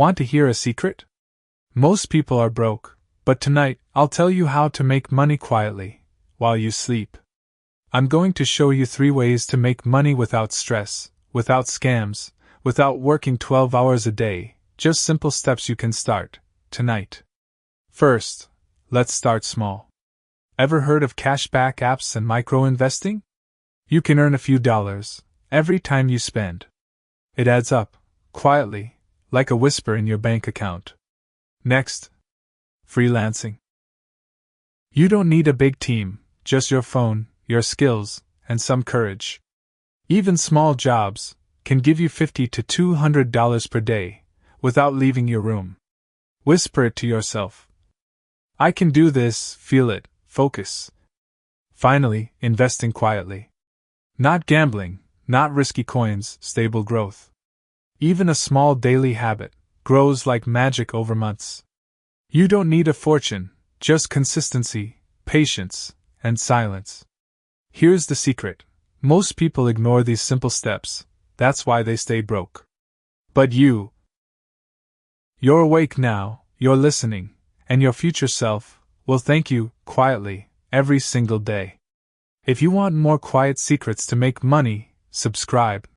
Want to hear a secret? Most people are broke, but tonight I'll tell you how to make money quietly, while you sleep. I'm going to show you 3 ways to make money without stress, without scams, without working 12 hours a day, just simple steps you can start, tonight. First, let's start small. Ever heard of cashback apps and micro-investing? You can earn a few dollars every time you spend. It adds up, quietly, like a whisper in your bank account. Next, freelancing. You don't need a big team, just your phone, your skills, and some courage. Even small jobs can give you $50 to $200 per day, without leaving your room. Whisper it to yourself. I can do this, feel it, focus. Finally, investing quietly. Not gambling, not risky coins, stable growth. Even a small daily habit grows like magic over months. You don't need a fortune, just consistency, patience, and silence. Here's the secret. Most people ignore these simple steps, that's why they stay broke. But you're awake now, you're listening, and your future self will thank you, quietly, every single day. If you want more quiet secrets to make money, subscribe.